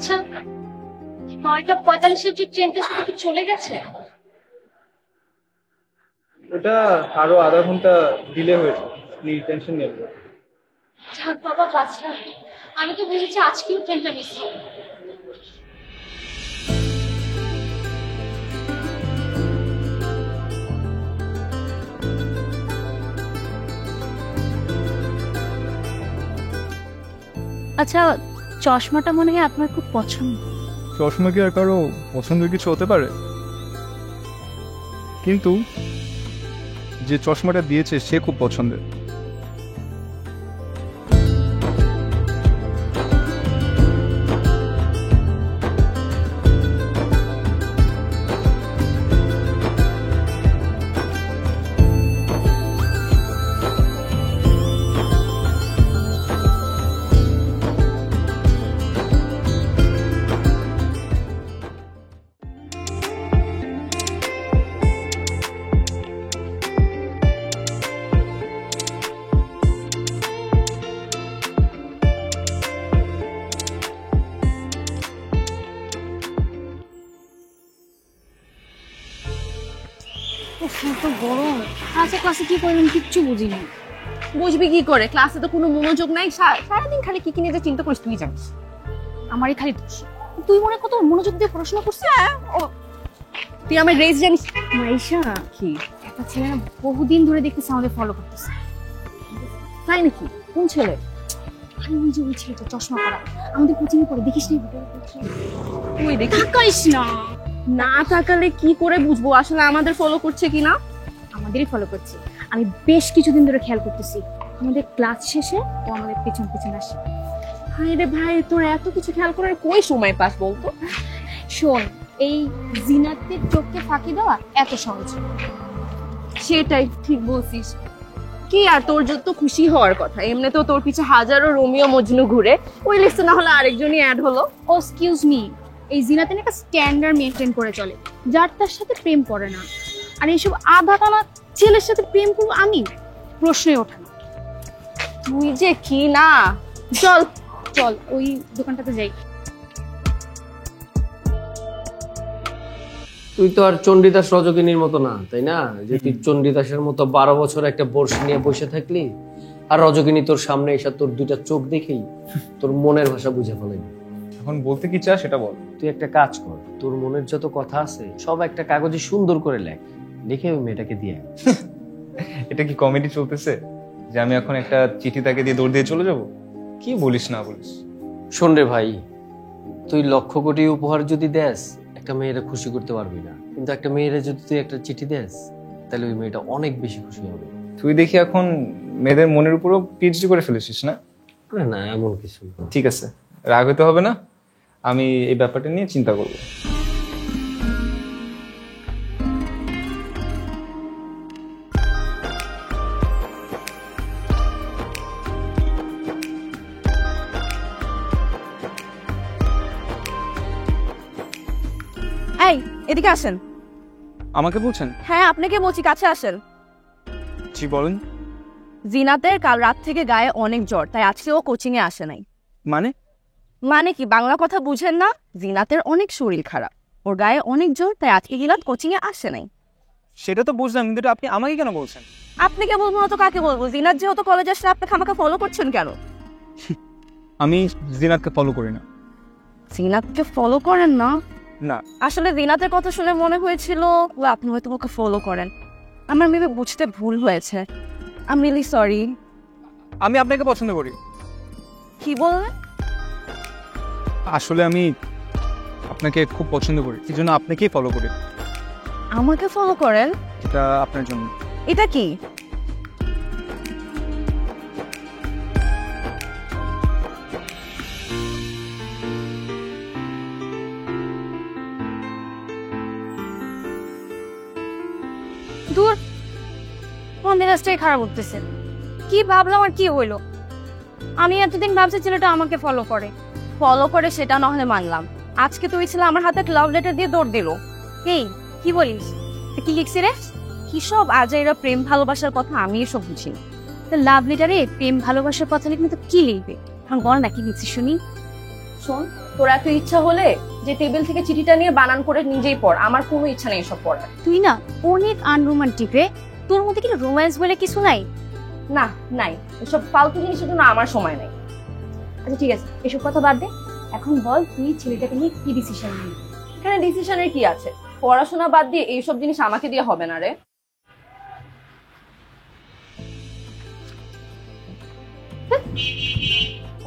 আচ্ছা, 9:45-এর যে ট্রেনটা সেটা কি চলে গেছে? ওটা আরো আধা ঘন্টা ডিলে হয়েছে। আপনি টেনশন নেবেন না। যাক বাবা, বাঁচলাম। আমি তো ভেবেছি আজকেও ট্রেনটা মিস হবে। আচ্ছা, চশমাটা মনে হয় আপনার খুব পছন্দ। চশমা কি আর কারো পছন্দের কিছু হতে পারে? কিন্তু যে চশমাটা দিয়েছে সে খুব পছন্দের। এত গরম, আজকে ক্লাসে কি করলাম কিচ্ছু বুঝিনি। বুঝবি কি করে? ক্লাসে তো কোনো মনোযোগ নাই, সারাদিন খালি কি নিয়ে যে চিন্তা করিস তুই জানিস। আমারই খালি দোষ। তুই মনে কত মনোযোগ দিয়ে পড়াশোনা করছিস। তুই আমার রেস জানিস? মাইশা, কি একটা ছেলে না বহুদিন ধরে দেখতেছে আমাদের ফলো করতেছে। তাই নাকি? কোন ছেলে? আরে ওই যে ওই ছেলেটা চশমা পরা, আমাদের কোচিং করে, দেখিস নি? তুই দেখি তাকাইস না। না তাকালে কি করে বুঝবো আসলে আমাদের ফলো করছে কিনা? আমাদেরই ফলো করছে। আমি বেশ কিছুদিন ধরে খেয়াল করতেছি, আমাদের ক্লাস শেষে ও আমাদের পেছন পেছন আসে। হাই রে ভাই, তোর এত কিছু খেয়াল করার কই সময় পাস বলতো? শোন, এই জিনাতের চোখকে ফাঁকি দেওয়া এত সহজ না। সেটাই ঠিক বলছিস। কি আর তোর যত খুশি হওয়ার কথা, এমনি তো তোর পিছে হাজারো রোমিও মজনু ঘুরে, ওই লিস্টে না হলে আরেকজনই অ্যাড হলো। ও এক্সকিউজ মি, এই জিনাতেন একটা স্ট্যান্ডার্ড মেনটেন করে চলে, যার তার সাথে প্রেম করে না। আর এইসব আধা কানা ছেলের সাথে প্রেম করবো আমি? প্রশ্নই ওঠে না। তুই যে কি না। চল চল ওই দোকানটাতে যাই। তুই তো আর চণ্ডীদাস রজকিনীর মতো না, তাই না? যে তুই চণ্ডীদাসের মতো 12 বছর একটা বর্ষি নিয়ে বসে থাকলি আর রজকিনী তোর সামনে এসে তোর দুইটা চোখ দেখেই তোর মনের ভাষা বুঝে ফেলেনি। এখন বলতে কি চাস সেটা বল। তুই একটা কাজ কর, তোর মনের যত কথা আছে সব একটা কাগজে সুন্দর করে লেখ, লিখে ওই মেয়েটাকে দিয়ে আয়। এটা কি কমেডি চলতেছে যে আমি এখন একটা চিঠি তাকে দিয়ে দৌড় দিয়ে চলে যাব? কি বলিস না বলিস। শোন রে ভাই, তুই লক্ষ কোটি উপহার যদি দেস একটা মেয়েরা খুশি করতে পারবি না, কিন্তু একটা মেয়েরা যদি তুই একটা চিঠি দেস তাহলে ওই মেয়েটা অনেক বেশি খুশি হবে। তুই দেখি এখন মেয়েদের মনের উপরও পিএইচডি করে ফেলেছিস না? আরে না, এমন কিছু না। ঠিক আছে, রাগ হতে হবে না, আমি এই ব্যাপারটা নিয়ে চিন্তা করবো। এই এদিকে আসেন। আমাকে বলছেন? হ্যাঁ আপনাকে বলছি, কাছে আসেন। জি বলুন। জিনাতের কাল রাত থেকে গায়ে অনেক জ্বর, তাই আজকে ও কোচিং এ আসে নাই। মানে? মানে কি বাংলা কথা বুঝেন না? জিনাতের অনেক শরীর খারাপ, ওর গায়ে অনেক জ্বর, তাই আজকে জিনাত কোচিং এ আসে নাই। সেটা তো বুঝলাম, কিন্তু আপনি আমাকে কেন বলছেন? আপনাকে বলবো না তো কাকে বলবো? জিনাত যেহেতু কলেজে আসলে আপনি আমাকে ফলো করছেন কেন? আমি জিনাতকে ফলো করি না। জিনাতকে ফলো করেন না? না। আসলে জিনাতের কথা শুনে মনে হয়েছিল আপনি হয়তো ওকে ফলো করেন। আমার মেবি বুঝতে ভুল হয়েছে। I am really sorry. আমি আপনাকে পছন্দ করি। কি বললেন? আসলে আমি আপনাকে খুব পছন্দ করি, এই জন্য আপনাকেই ফলো করি। আমাকে ফলো করেন? এটা আপনার জন্য। এটা কি? দূর, কোন মেজাজটাই খারাপ উঠতেছে। কি ভাবলাম আর কি হইলো? আমি এতদিন ভাবছি ছেলেটা আমাকে ফলো করে। ফলো করে সেটা না হলে মানলাম, আজকে তুই ছিল আমার হাতে লাভ লেটার দিয়ে দৌড় দিল। এই কি বলিস? কি লিখছি রে? কি সব আজাইরা প্রেম ভালোবাসার কথা, আমি এসব বুঝি না। লাভ লেটারে প্রেম ভালোবাসার কথা লিখলে তো কি লিখবে? বল না কি লিখছি শুনি। শোন, তোর এত ইচ্ছা হলে যে টেবিল থেকে চিঠিটা নিয়ে বানান করে নিজেই পড়, আমার কোনো ইচ্ছা নেই এসব পড়ার। তুই না অনেক আনরোমান্টিক রে, তোর মধ্যে কি রোম্যান্স বলে কিছু নাই? না নাই, এসব ফালতু জিনিসের জন্য আমার সময় নেই। আচ্ছা ঠিক আছে, এসব কথা বাদ দে, এখন বল তুই ছেলেটাকে নিয়ে কি ডিসিশন নিবি? এখানে ডিসিশনের কি আছে? পড়াশোনা বাদ দিয়ে এইসব জিনিস আমাকে দিয়ে হবে না রে।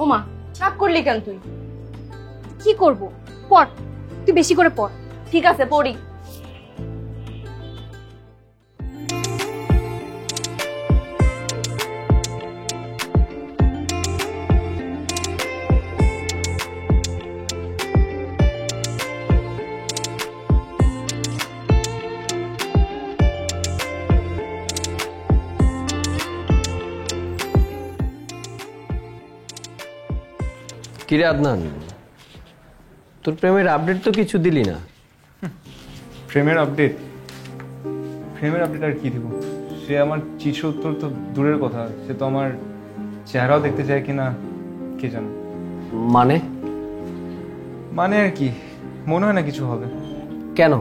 ওমা, রাগ করলি কেন তুই? কি করব, পড়, তুই বেশি করে পড়। ঠিক আছে পড়ি। কিরে আদনান, তোর প্রেমের আপডেট তো কিছু দিলি না। প্রেমের আপডেট? প্রেমের আপডেট আর কি দিব? সে আমার চিঠি উত্তর তো দূরের কথা, সে তো আমার চেহারাও দেখতে চায় কিনা কে জানে। মানে? মানে আর কি, মনে হয় না কিছু হবে। কেন,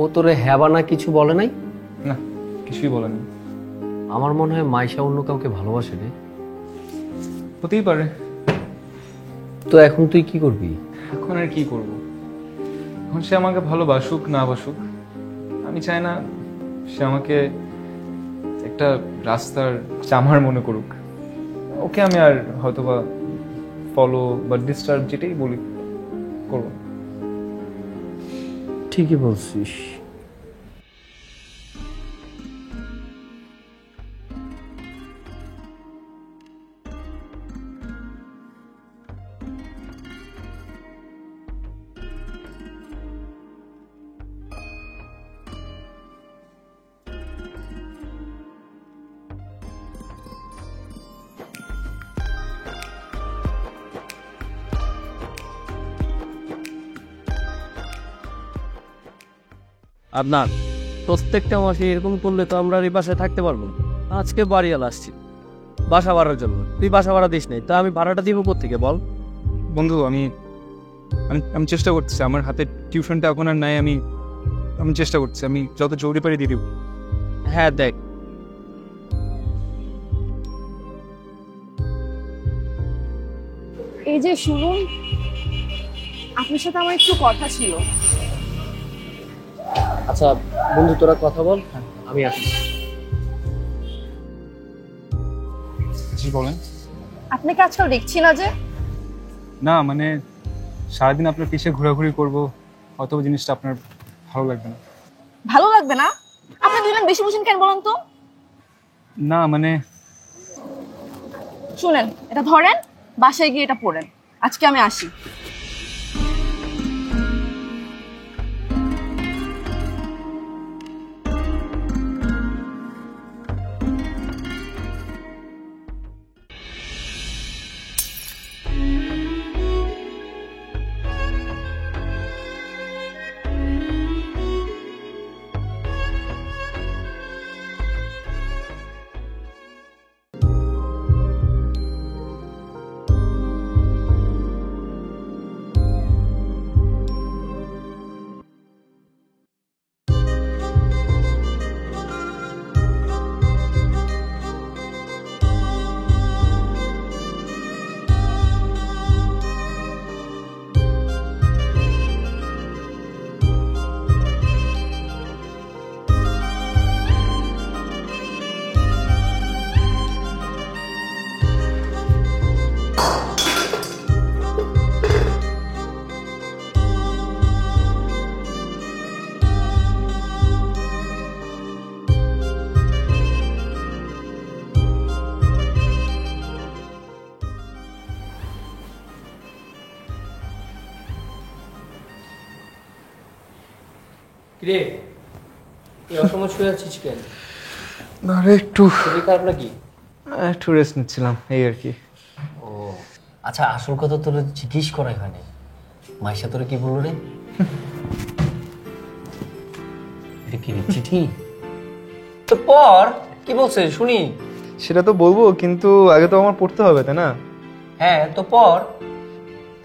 ও তোরে হ্যাবানা কিছু বলে নাই? না, কিছুই বলেনি। আমার মনে হয় মাইশা অন্য কাউকে ভালোবাসে রে। হতেই পারে। তো এখন তুই কি করবি? এখন আর কি করব? এখন সে আমাকে ভালোবাসুক না বাসুক, আমি চাই না সে আমাকে একটা রাস্তার চামার মনে করুক। ওকে আমি আর হয়তোবা ফলো বা ডিস্টার্ব যেটাই বলি করবো। ঠিকই বলছিস। আদনান, প্রত্যেকটা মাসে এরকম করলে তো আমরা আর এই বাসায় থাকতে পারবো না। আজকে বাড়িয়াল আসছি বাসা ভাড়ার জন্য, তুই বাসা ভাড়া দিস নাই, তা আমি ভাড়াটা দিব কোত্থেকে বল? বন্ধু, আমি আমি আমি চেষ্টা করতেছি, আমার হাতে টিউশনটা এখন আর নাই, আমি আমি চেষ্টা করছি, আমি যত জলদি পারি দিয়ে দিব। হ্যাঁ দেখ, এই যে শুনুন, আপনার সাথে আমার একটু কথা ছিল। আচ্ছা বন্ধু, তোরা কথা বল, আমি আসছি। জি বলেন। আপনাকে আজকাল দেখছি না যে। না মানে সারাদিন আপনার পিছে ঘোরাঘুরি করবো, হয়তো জিনিসটা আপনার ভালো লাগবে না। ভালো লাগবে না? আপনি দুজন বেশি বুঝেন কেন বলুন তো? না মানে শুনেন, এটা ধরেন, বাসায় গিয়ে এটা পড়েন। আজকে আমি আসি। কিরে, এই অসময় শুয়ে আছিস কেন? আরে একটু শরীর খারাপ নাকি? একটু রেস্ট নিচ্ছিলাম, এই আর কি। ও আচ্ছা, আসল কথা তোর জিজ্ঞেস করা এখানে, মাইশা তোরে কি বললো রে? এটা কি রে, চিঠি? তো পর কি বলছে শুনি। সেটা তো বলবো, কিন্তু আগে তো আমার পড়তে হবে, তাই না? হ্যাঁ তো পর।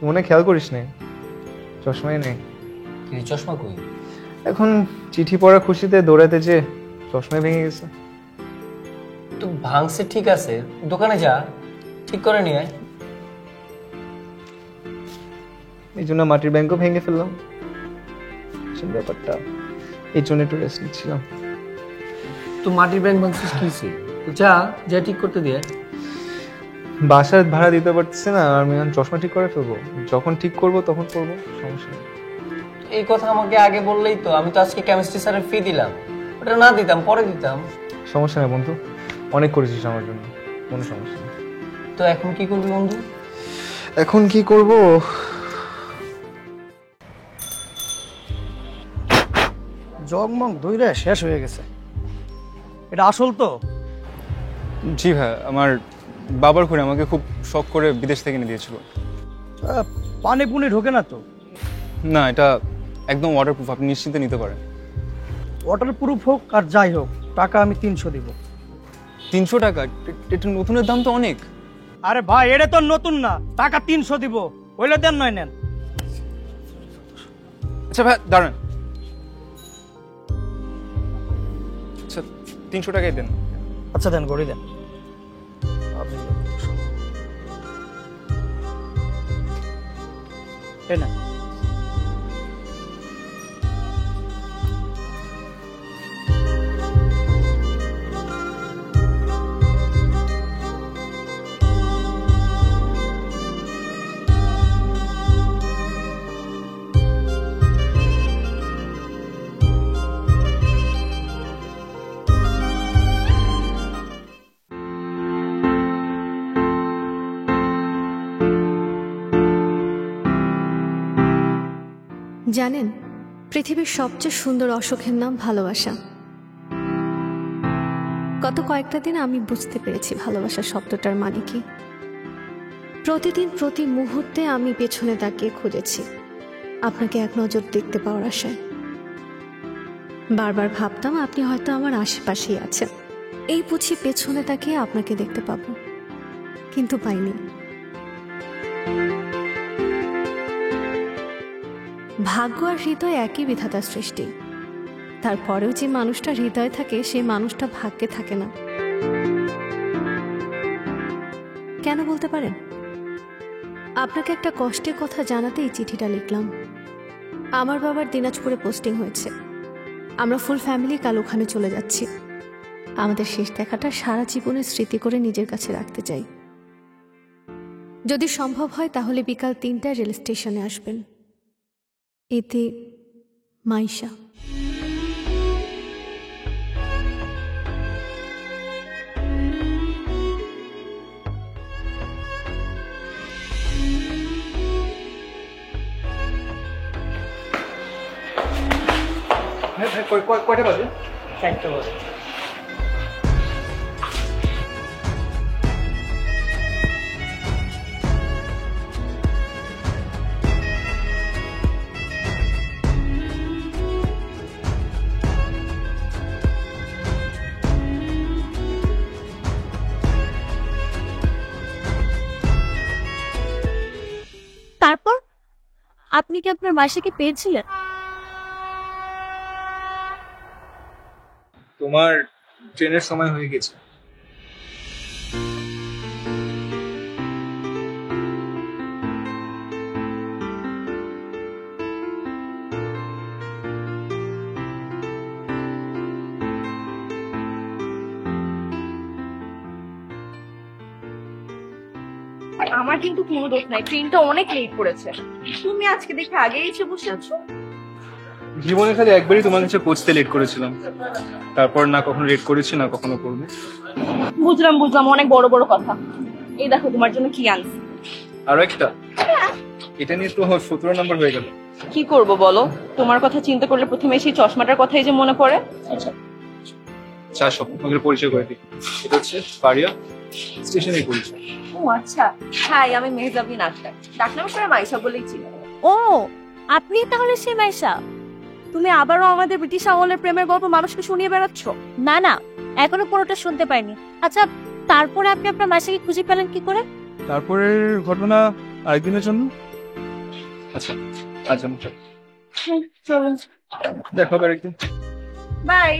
মনে খেয়াল করিস নি, চশমাই নেই। এই চশমা কই? এখন চিঠি পড়া খুশিতে দৌড়াতে যে চশমাই ভেঙে গেছে। তো ভাঙছে ঠিক আছে, দোকানে যা, ঠিক করে নিয়ে আয়। এই জন্য মাটির ব্যাংকও ভেঙে ফেললাম। আসল ব্যাপারটা এই জন্য একটু রেস্ট নিচ্ছিলাম। তো মাটির ব্যাংক ভাঙছিস কিসে? তো যা যা ঠিক করতে দিয়ে। বাসার ভাড়া দিতে পারতেছে না, আর আমি এখন চশমা ঠিক করে ফেলবো। যখন ঠিক করব তখন করবো, সমস্যা নেই। এই কথা আমাকে আগে বললেই তো, আমি তো আজকে কেমিস্ট্রি স্যারের ফি দিলাম, ওটা না দিতাম পরে দিতাম। সমস্যা নেই বন্ধু, অনেক করেছিস আমার জন্য, কোনো সমস্যা নেই। তো এখন কি করবি বন্ধু? এখন কি করব? জগমগ দইরা শেষ হয়ে গেছে। এটা আসল তো? জি ভাই, আমার বাবার ঘুরে আমাকে খুব শখ করে বিদেশ থেকে এনে দিয়েছিল। পানি পুনি ঢোকে না তো? না, এটা একদম ওয়াটারপ্রুফ, আপনি নিশ্চিন্তে নিতে পারেন। ওয়াটার প্রুফ হোক আর যাই হোক, টাকা আমি 300 দিব। 300 টাকা? এটা নতুনের দাম তো অনেক। আরে ভাই, এটা তো নতুন না, টাকা 300 দিব, ওইলে দেন নয় নেন। আচ্ছা ভাই দাঁড়ান, আচ্ছা 300 টাকাই দেন। আচ্ছা দেন, গড়ি দেন। এই না, জানেন, পৃথিবীর সবচেয়ে সুন্দর অসুখের নাম ভালোবাসা। গত কয়েকটা দিন আমি বুঝতে পেরেছি ভালোবাসা শব্দটার মানে কি। প্রতিদিন প্রতি মুহূর্তে আমি পেছনে তাকিয়ে খুঁজেছি আপনাকে এক নজর দেখতে পাওয়ার আশায়। বারবার ভাবতাম আপনি হয়তো আমার আশেপাশেই আছেন, এই বুঝি পেছনে তাকিয়ে আপনাকে দেখতে পাবো, কিন্তু পাইনি। ভাগ্য আর হৃদয় একই বিধাতার সৃষ্টি, তারপরেও যে মানুষটা হৃদয়ে থাকে সেই মানুষটা ভাগ্যে থাকে না। কেন বলতে পারেন? আপনাকে একটা কষ্টের কথা জানাতে এই চিঠিটা লিখলাম। আমার বাবার দিনাজপুরে পোস্টিং হয়েছে, আমরা ফুল ফ্যামিলি কাল ওখানে চলে যাচ্ছি। আমাদের শেষ দেখাটা সারা জীবনের স্মৃতি করে নিজের কাছে রাখতে চাই। যদি সম্ভব হয় তাহলে বিকাল 3টায় রেল স্টেশনে আসবেন। এতে মাইশা। কয়টা বাজে? 4টা বাজে। তারপর আপনি কি আপনার মাসিকে পেয়েছিলেন? তোমার ট্রেনের সময় হয়ে গেছে। আমার কিন্তু কোনো দোষ নাই, ট্রেনটা অনেক লেট করেছে। তুমি আজকে দেখে আগে এসে বসে আছো। জীবনে খালি একবারই তোমার কাছে পৌঁছতে লেট করেছিলাম, তারপর না কখনো লেট করেছি না কখনো করবো। বুঝলাম অনেক বড় বড় কথা। এই দেখো তোমার জন্য কি আনছি। আরো একটা? এটা নিয়ে তো 17 নম্বর হয়ে গেল। কি করব বলো, তোমার কথা চিন্তা করলে প্রথমে সেই চশমাটার কথাই যে মনে পড়ে। আচ্ছা চা সব তোমাকে পরিচয় করে দিই, এটা হচ্ছে পারিয়া স্টেশনের পরিচয়। ও আচ্ছা, হাই, আমি মেহজাবিন আক্তার, ডাকনাম করে মাইশা বলেই চিনি। ও, আপনি তাহলে সেই মাইশা? তুমি আবারও আমাদের ব্রিটিশ আমলের প্রেমের গল্প মানুষকে শুনিয়ে বেড়াচ্ছ। না না, এখনো পুরোটা শুনতে পাইনি। আচ্ছা, তারপরে আপনি আপনার মাসিকে খুঁজে পেলেন কি করে? তারপরের ঘটনা আরেকদিনের জন্য। আচ্ছা আচ্ছা, দেখো আবার একদিন। বাই।